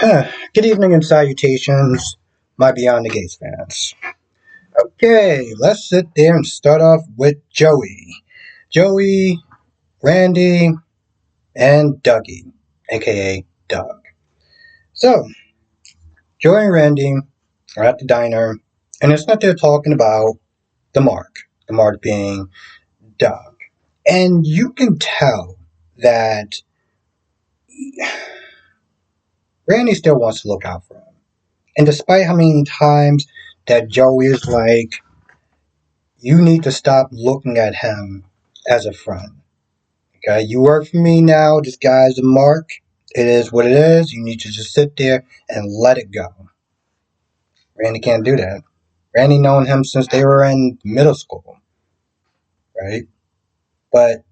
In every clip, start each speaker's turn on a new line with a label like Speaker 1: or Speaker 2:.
Speaker 1: Good evening and salutations, my Beyond the Gates fans. Okay, let's sit there and start off with Joey. Joey, Randy, and Dougie, aka Doug. So, Joey and Randy are at the diner, and it's not they're talking about the the mark being Doug. And you can tell that Randy still wants to look out for him. And despite how many times that Joey is like, you need to stop looking at him as a friend. Okay, you work for me now. This guy's a mark. It is what it is. You need to just sit there and let it go. Randy can't do that. Randy known him since they were in middle school, right? But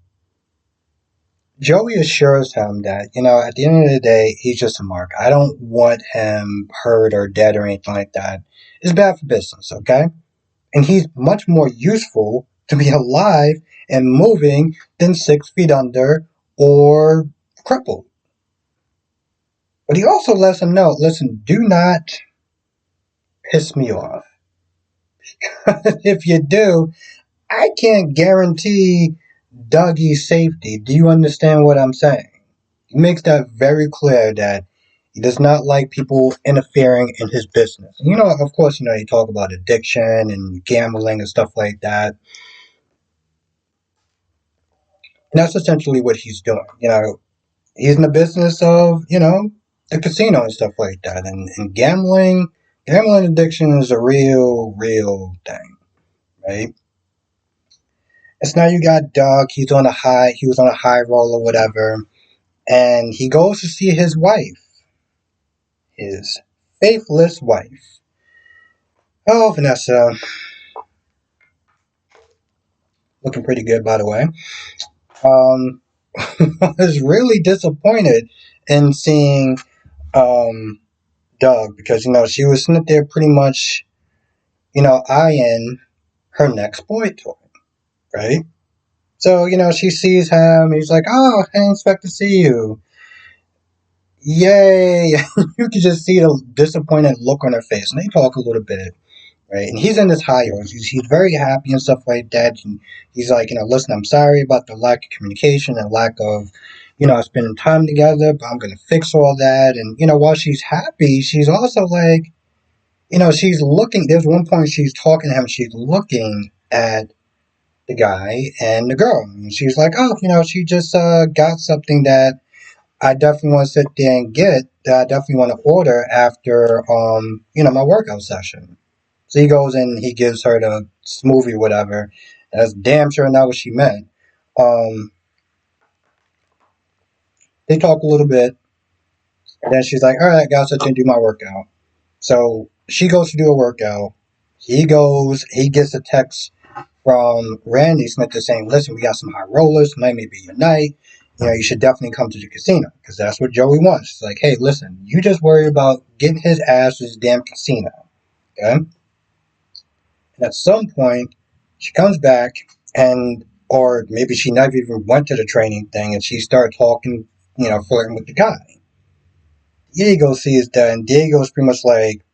Speaker 1: Joey assures him that, at the end of the day, he's just a mark. I don't want him hurt or dead or anything like that. It's bad for business, okay? And he's much more useful to be alive and moving than 6 feet under or crippled. But he also lets him know, listen, do not piss me off. If you do, I can't guarantee Dougie's safety. Do you understand what I'm saying? He makes that very clear that he does not like people interfering in his business. And of course, you talk about addiction and gambling and stuff like that. And that's essentially what he's doing. He's in the business of, the casino and stuff like that. And gambling addiction is a real thing, right? And so now you got Doug, he was on a high roll or whatever, and he goes to see his wife, his faithless wife. Oh, Vanessa, looking pretty good, by the way. I was really disappointed in seeing Doug because she was sitting there pretty much eyeing her next boy toy, right? So she sees him. He's like, "Oh, I expect to see you." Yay! You can just see the disappointed look on her face, and they talk a little bit, right? And he's in this high horse. He's very happy and stuff like that. And he's like, listen, I'm sorry about the lack of communication and lack of, spending time together, but I'm gonna fix all that. And while she's happy, she's also like, she's looking. There's one point she's talking to him. She's looking at the guy and the girl. And she's like, oh, she just got something that I definitely want to sit there and get that I definitely want to order after my workout session. So he goes and he gives her the smoothie, whatever. That's damn sure not what she meant. Um, they talk a little bit, and then she's like, "All right, guys, I can do my workout." So she goes to do a workout. He gets a text from Randy Smith that's saying, "Listen, we got some high rollers. Tonight may be your night. You should definitely come to the casino because that's what Joey wants." It's like, "Hey, listen, you just worry about getting his ass to this damn casino, okay?" And at some point, she comes back or maybe she never even went to the training thing and she started talking, flirting with the guy. Diego sees that and Diego's pretty much like,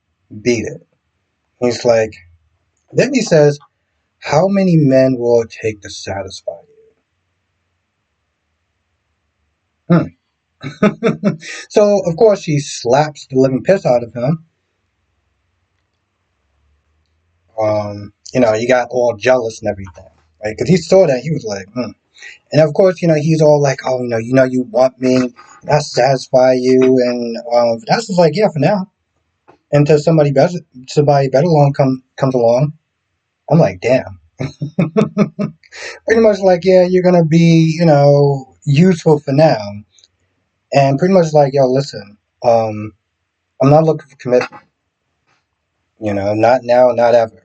Speaker 1: beat it. He's like, then he says, how many men will it take to satisfy you? So, of course, she slaps the living piss out of him. You got all jealous and everything, right? Because he saw that, he was like, And of course, he's all like, oh, you want me, I satisfy you, and that's just like, yeah, for now. Until somebody better comes along, I'm like, damn. Pretty much like, yeah, you're gonna be, useful for now, and pretty much like, yo, listen, I'm not looking for commitment, not now, not ever,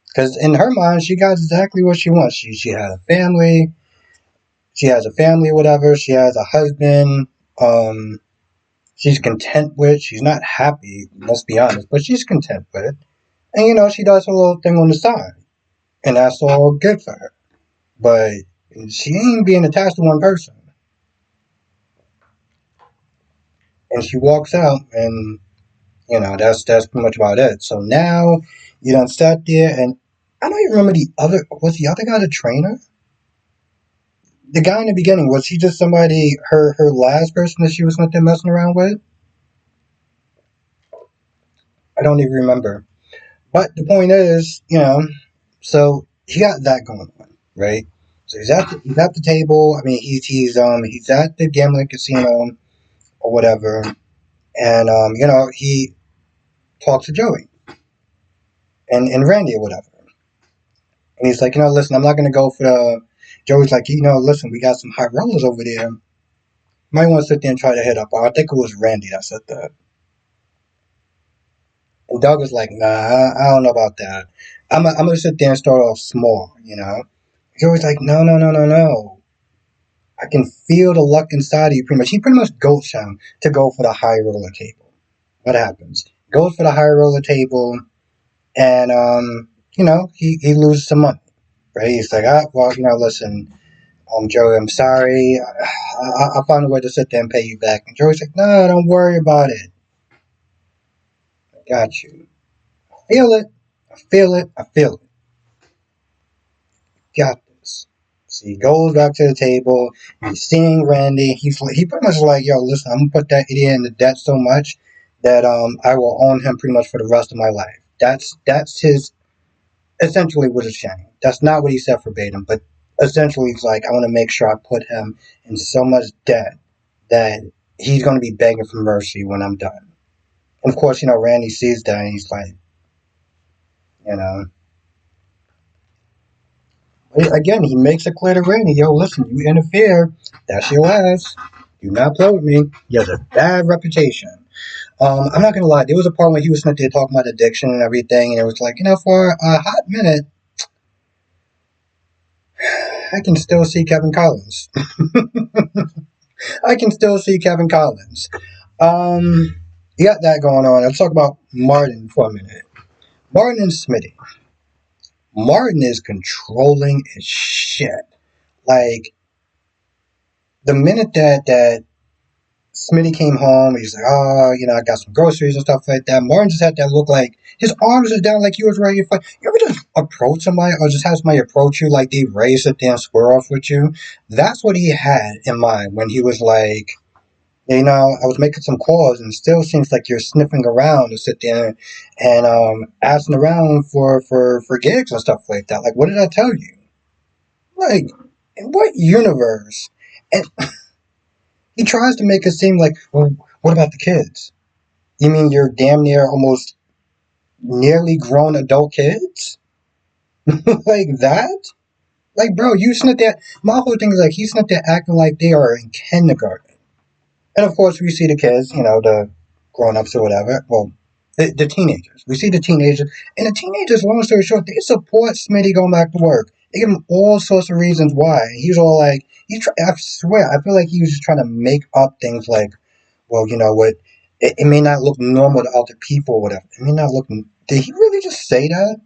Speaker 1: because in her mind, she got exactly what she wants. She had a family. She has a family, whatever. She has a husband. She's content with. She's not happy, let's be honest, but she's content with it. And she does her little thing on the side, and that's all good for her. But she ain't being attached to one person. And she walks out, and that's pretty much about it. So now you done sat there, and I don't even remember the other guy the trainer? The guy in the beginning, was he just somebody, her last person that she was not there messing around with? I don't even remember. But the point is, so he got that going on, right? So he's at the table. I mean, he's at the gambling casino or whatever, and he talks to Joey and Randy or whatever, and he's like, listen, I'm not gonna go for the. Joey's like, listen, we got some high rollers over there. Might want to sit there and try to hit up. I think it was Randy that said that. And Doug was like, nah, I don't know about that. I'm gonna sit there and start off small. Joey's like, no, no, no, no, no. I can feel the luck inside of you pretty much. He pretty much goes him to go for the high roller table. What happens? Goes for the high roller table, and he loses some money. Right? He's like, well, listen, Joey, I'm sorry. I'll find a way to sit there and pay you back. And Joey's like, no, don't worry about it. I got you. I feel it. I feel it. I feel it. Got this. So he goes back to the table. He's seeing Randy. He pretty much like, yo, listen, I'm gonna put that idiot in the debt so much that I will own him pretty much for the rest of my life. That's his essentially what it's saying. That's not what he said verbatim, but essentially he's like, I want to make sure I put him in so much debt that he's going to be begging for mercy when I'm done. And of course, Randy sees that and he's like, you know, again, he makes it clear to Randy, yo, listen, you interfere, that's your ass. Do not play with me. He has a bad reputation. I'm not gonna lie, there was a part when he was sitting there talking about addiction and everything, and it was like, for a hot minute, I can still see Kevin Collins. I can still see Kevin Collins. You got that going on. Let's talk about Martin for a minute. Martin and Smitty. Martin is controlling his shit. Like, the minute that Smitty came home, he's like, oh, I got some groceries and stuff like that. Martin just had that look like his arms are down like he was ready to fight. You ever just approach somebody or just have somebody approach you like they raised it and square off with you? That's what he had in mind when he was like, I was making some calls and it still seems like you're sniffing around to sit there and asking around for gigs and stuff like that. Like, what did I tell you? Like, in what universe? And he tries to make it seem like, well, what about the kids? You mean you're damn near almost nearly grown adult kids? Like that? Like, bro, you sitting there. My whole thing is like, he's sitting there acting like they are in kindergarten. And of course, we see the kids, the grown ups or whatever. Well, the teenagers. We see the teenagers. And the teenagers, long story short, they support Smitty going back to work. They give him all sorts of reasons why. He's all like, I swear, I feel like he was just trying to make up things like, well, you know what? It may not look normal to other people or whatever. It may not look. Did he really just say that?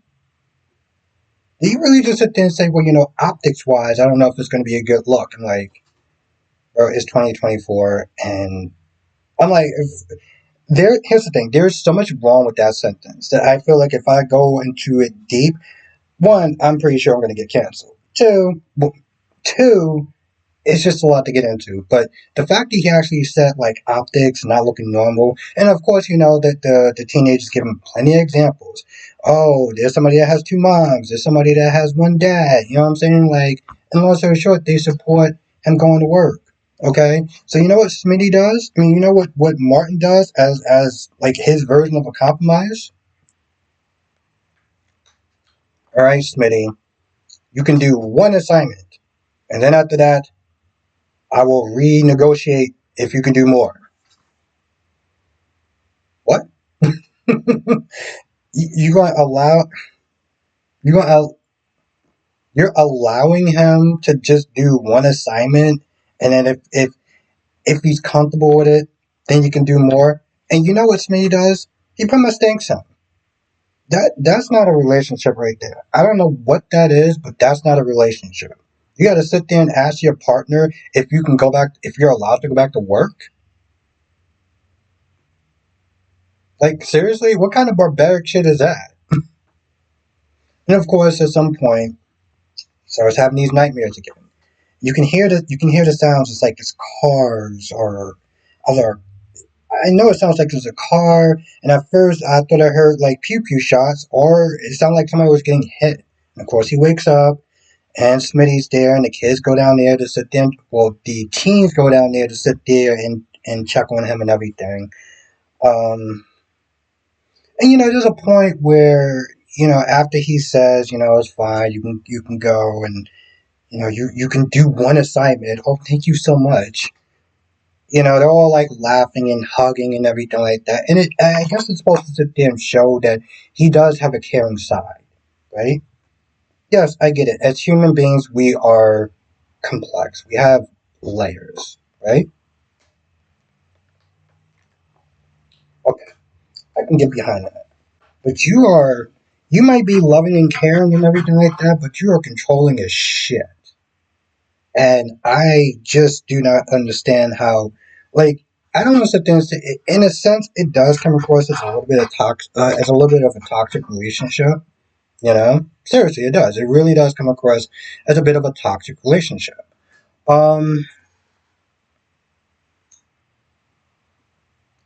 Speaker 1: Did he really just sit there and say, well, optics wise, I don't know if it's going to be a good look? I'm like, bro, it's 2024. And I'm like, here's the thing. There's so much wrong with that sentence that I feel like if I go into it deep, one, I'm pretty sure I'm going to get canceled. Two, it's just a lot to get into. But the fact that he actually said like optics not looking normal, and of course that the teenagers give him plenty of examples. Oh, there's somebody that has two moms. There's somebody that has one dad. You know what I'm saying? Like, and long story short, they support him going to work. Okay, so you know what Smitty does? I mean, you know what Martin does as like his version of a compromise. All right, Smitty, you can do one assignment, and then after that, I will renegotiate if you can do more. What? You going to allow? You going to? You're allowing him to just do one assignment, and then if he's comfortable with it, then you can do more. And you know what Smitty does? He pretty much thanks him. That's not a relationship right there. I don't know what that is, but that's not a relationship. You got to sit there and ask your partner if you can go back, if you're allowed to go back to work. Like, seriously, what kind of barbaric shit is that? And of course, at some point, he starts having these nightmares again. You can hear the sounds. It's like it's cars or other. I know it sounds like there's a car, and at first I thought I heard like pew pew shots, or it sounded like somebody was getting hit. And of course, he wakes up, and Smitty's there, and the kids go down there to sit there. Well, the teens go down there to sit there and check on him and everything. Um, and there's a point where after he says, it's fine, you can go, and you can do one assignment. Oh, thank you so much. They're all like laughing and hugging and everything like that. And I guess it's supposed to sit there and show that he does have a caring side, right? Yes, I get it. As human beings, we are complex. We have layers, right? Okay, I can get behind that. But you might be loving and caring and everything like that, but you are controlling as shit. And I just do not understand how, like, I don't know if things. In a sense, it does come across as a little bit of as a little bit of a toxic relationship. Seriously, it does. It really does come across as a bit of a toxic relationship. Um,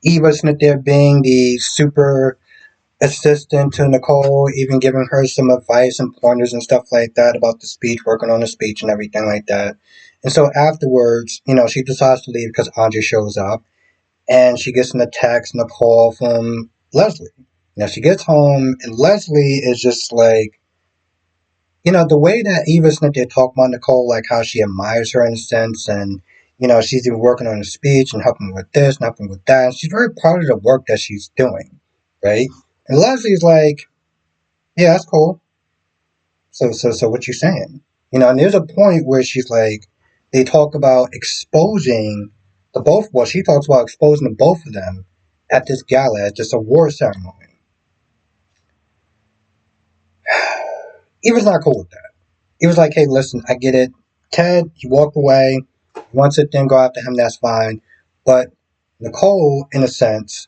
Speaker 1: Eva Smith there being the super assistant to Nicole, even giving her some advice and pointers and stuff like that about the speech, working on the speech and everything like that. And so afterwards, she decides to leave because Andre shows up, and she gets in a text and a call from Leslie. Now she gets home, and Leslie is just like, the way that Eva Smith did talk about Nicole, like how she admires her in a sense, and she's even working on a speech and helping with this and helping with that. And she's very proud of the work that she's doing, right? And Leslie's like, yeah, that's cool. So what you saying? And there's a point where she's like, they talk about exposing the both. Well, she talks about exposing the both of them at this gala, at this award ceremony. He was not cool with that. He was like, hey, listen, I get it. Ted, he walked away. You want to sit there and go after him, that's fine. But Nicole, in a sense,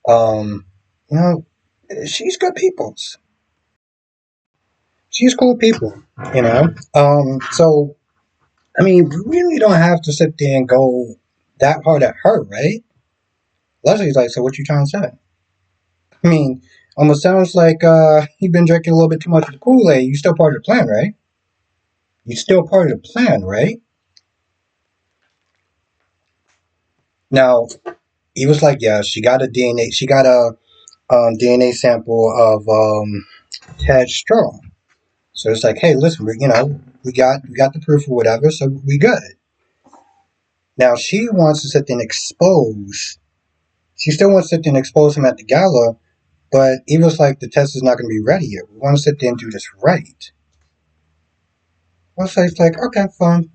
Speaker 1: um, you know, she's good people. She's cool people. So I mean, we really don't have to sit there and go that hard at her, right? Leslie's like, so what you trying to say? I mean, almost sounds like you've been drinking a little bit too much of the Kool-Aid. You still part of the plan, right? You still part of the plan, right? Now, he was like, yeah, she got a DNA, she got a DNA sample of Ted Straw. So it's like, hey, listen, we got the proof or whatever, so we good. Now she wants to sit there and expose. She still wants to sit there and expose him at the gala, but he was like, the test is not going to be ready yet. We want to sit there and do this right. Well, so it's like, okay, fine.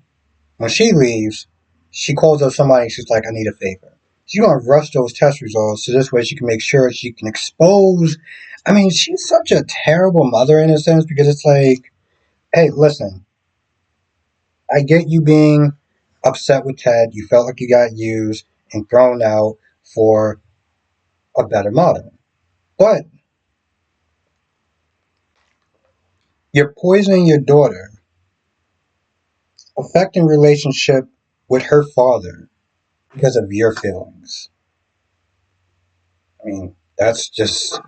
Speaker 1: When she leaves, she calls up somebody and she's like, I need a favor. She's going to rush those test results so this way she can make sure she can expose. I mean, she's such a terrible mother in a sense because it's like, hey, listen, I get you being upset with Ted. You felt like you got used and thrown out for a better mother. But you're poisoning your daughter, affecting relationship with her father because of your feelings. I mean, that's just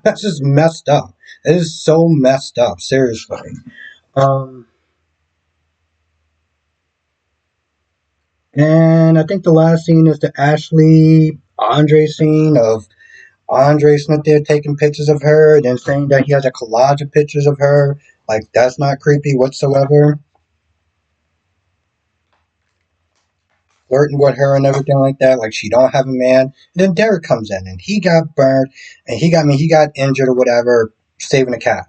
Speaker 1: messed up. It is so messed up, seriously. Um, and I think the last scene is the Ashley Andre scene of Andre Smith there taking pictures of her and then saying that he has a collage of pictures of her. Like, that's not creepy whatsoever. Flirting with her and everything like that. Like, she don't have a man. And then Derek comes in and he got burned and he got injured or whatever saving a cat.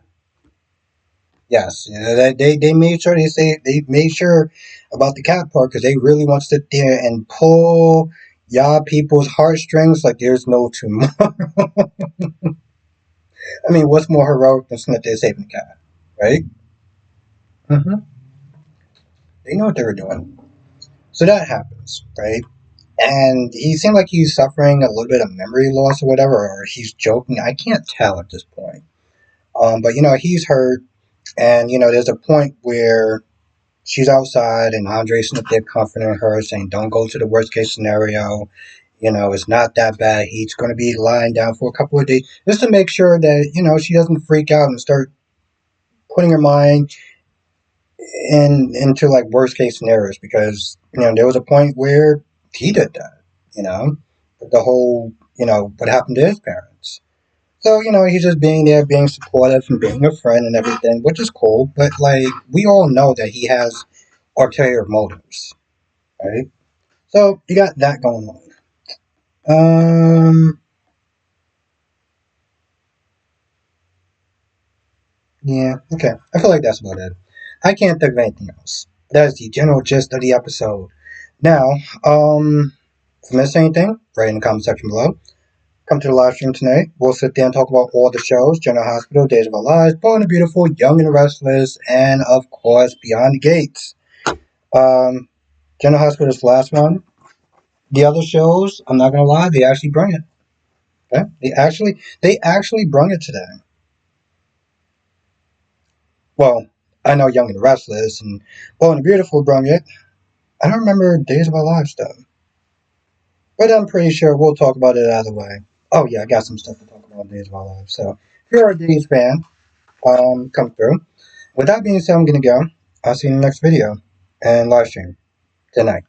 Speaker 1: Yes, they made sure they made sure about the cat part because they really want to sit there and pull y'all people's heartstrings like there's no tomorrow. I mean, what's more heroic than Smith there saving the cat, right? Mm-hmm. They know what they were doing. So that happens, right? and he seemed like he's suffering a little bit of memory loss or whatever, or he's joking. I can't tell at this point. But he's hurt, and there's a point where she's outside, and Andre's up there comforting her, saying, "Don't go to the worst case scenario. It's not that bad. He's going to be lying down for a couple of days, just to make sure that she doesn't freak out and start putting her mind into like worst case scenarios, because there was a point where he did that. You know, the whole what happened to his parents. So he's just being there, being supportive, and being a friend and everything, which is cool. But like we all know that he has ulterior motives, right? So you got that going on. Yeah, okay. I feel like that's about it. I can't think of anything else. That is the general gist of the episode. Now, if you missed anything, write in the comment section below. Come to the live stream tonight. We'll sit there and talk about all the shows: General Hospital, Days of Our Lives, Bold and the Beautiful, Young and the Restless, and of course, Beyond the Gates. Um, General Hospital is the last one. The other shows, I'm not gonna lie, they actually bring it. Okay? They actually brung it today. Well, I know Young and the Restless and Bold and the Beautiful brung it. I don't remember Days of Our Lives though. But I'm pretty sure we'll talk about it either way. Oh yeah, I got some stuff to talk about in Days of Our Lives. So if you're a Days fan, come through. With that being said, I'm gonna go. I'll see you in the next video and live stream. Good night.